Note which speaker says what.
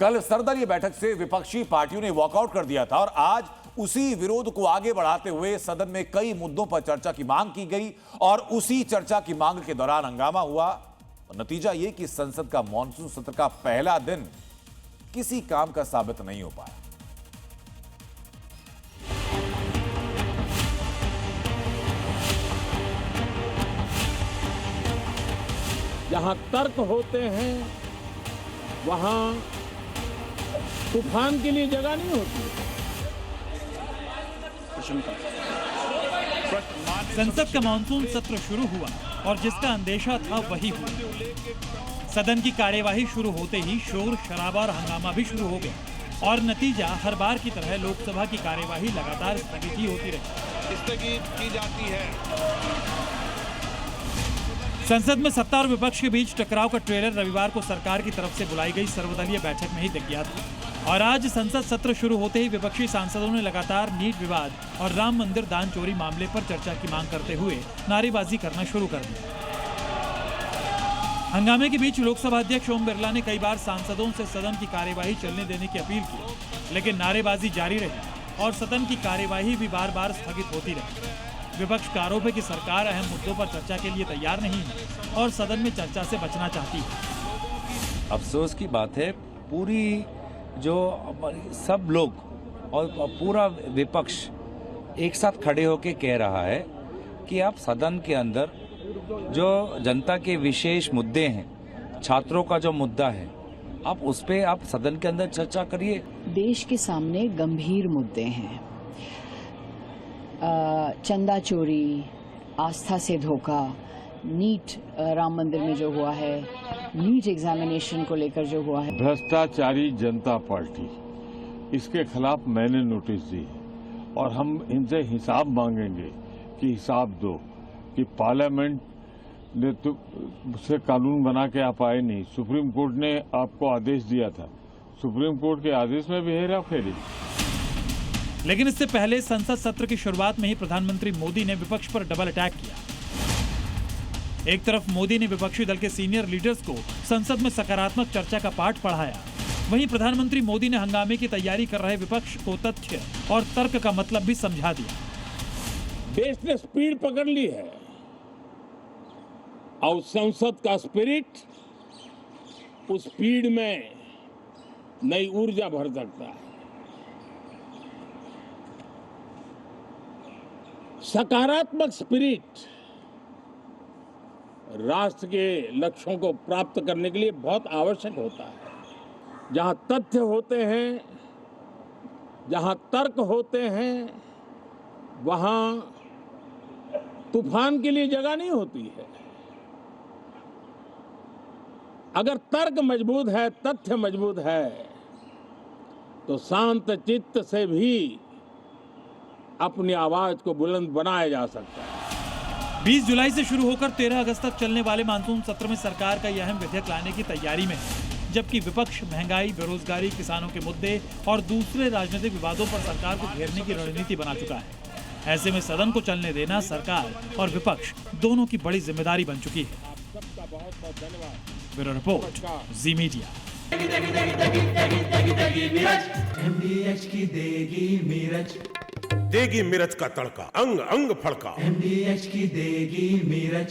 Speaker 1: कल सर्वदलीय बैठक से विपक्षी पार्टियों ने वॉकआउट कर दिया था और आज उसी विरोध को आगे बढ़ाते हुए सदन में कई मुद्दों पर चर्चा की मांग की गई और उसी चर्चा की मांग के दौरान हंगामा हुआ। नतीजा यह कि संसद का मॉनसून सत्र का पहला दिन किसी काम का साबित नहीं हो पाया।
Speaker 2: जहां तर्क होते हैं वहां तूफान के लिए जगह नहीं होती।
Speaker 3: संसद का मानसून सत्र शुरू हुआ और जिसका अंदेशा था वही हुआ। सदन की कार्यवाही शुरू होते ही शोर शराबा और हंगामा भी शुरू हो गया और नतीजा हर बार की तरह लोकसभा की कार्यवाही लगातार स्थगित ही होती रही।
Speaker 2: स्थगित की जाती है।
Speaker 3: संसद में सत्ता और विपक्ष के बीच टकराव का ट्रेलर रविवार को सरकार की तरफ से बुलाई गई सर्वदलीय बैठक में ही दिख गया था और आज संसद सत्र शुरू होते ही विपक्षी सांसदों ने लगातार नीट विवाद और राम मंदिर दान चोरी मामले पर चर्चा की मांग करते हुए नारेबाजी करना शुरू कर दी। हंगामे के बीच लोकसभा अध्यक्ष ओम बिरला ने कई बार सांसदों से सदन की कार्यवाही चलने देने की अपील की, लेकिन नारेबाजी जारी रही और सदन की कार्यवाही भी बार बार स्थगित होती रही। विपक्ष का आरोप है कि सरकार अहम मुद्दों पर चर्चा के लिए तैयार नहीं है और सदन में चर्चा से बचना चाहती है।
Speaker 4: अफसोस की बात है, पूरी जो सब लोग और पूरा विपक्ष एक साथ खड़े होकर कह रहा है कि आप सदन के अंदर जो जनता के विशेष मुद्दे हैं, छात्रों का जो मुद्दा है, आप उस पे आप सदन के अंदर चर्चा करिए।
Speaker 5: देश के सामने गंभीर मुद्दे हैं, चंदा चोरी, आस्था से धोखा, नीट राम मंदिर में जो हुआ है, नीट एग्जामिनेशन को लेकर जो हुआ है,
Speaker 2: भ्रष्टाचारी जनता पार्टी, इसके खिलाफ मैंने नोटिस दी और हम इनसे हिसाब मांगेंगे कि हिसाब दो कि पार्लियामेंट ने तो से कानून बना के आप आए नहीं। सुप्रीम कोर्ट ने आपको आदेश दिया था, सुप्रीम कोर्ट के आदेश में भी हेराफेरी।
Speaker 3: लेकिन इससे पहले संसद सत्र की शुरुआत में ही प्रधानमंत्री मोदी ने विपक्ष पर डबल अटैक किया। एक तरफ मोदी ने विपक्षी दल के सीनियर लीडर्स को संसद में सकारात्मक चर्चा का पाठ पढ़ाया, वहीं प्रधानमंत्री मोदी ने हंगामे की तैयारी कर रहे विपक्ष को तथ्य और तर्क का मतलब भी समझा दिया।
Speaker 2: देश ने स्पीड पकड़ ली है और संसद का स्पिरिट उस स्पीड में नई ऊर्जा भर सकता है। सकारात्मक स्पिरिट राष्ट्र के लक्ष्यों को प्राप्त करने के लिए बहुत आवश्यक होता है। जहां तथ्य होते हैं, जहां तर्क होते हैं, वहां तूफान के लिए जगह नहीं होती है। अगर तर्क मजबूत है, तथ्य मजबूत है, तो शांत चित्त से भी अपनी आवाज को बुलंद बनाया जा सकता है।
Speaker 3: 20 जुलाई से शुरू होकर 13 अगस्त तक चलने वाले मानसून सत्र में सरकार का यह अहम विधेयक लाने की तैयारी में है, जबकि विपक्ष महंगाई, बेरोजगारी, किसानों के मुद्दे और दूसरे राजनीतिक विवादों पर सरकार को घेरने की रणनीति बना चुका है। ऐसे में सदन को चलने देना सरकार और विपक्ष दोनों की बड़ी जिम्मेदारी बन चुकी है।
Speaker 2: सबका बहुत बहुत धन्यवाद।
Speaker 3: ब्यूरो रिपोर्ट, जी मीडिया।
Speaker 6: MDH की देगी मिर्च,
Speaker 7: देगी मिर्च का तड़का, अंग अंग फड़का।
Speaker 6: MDH की देगी मिर्च।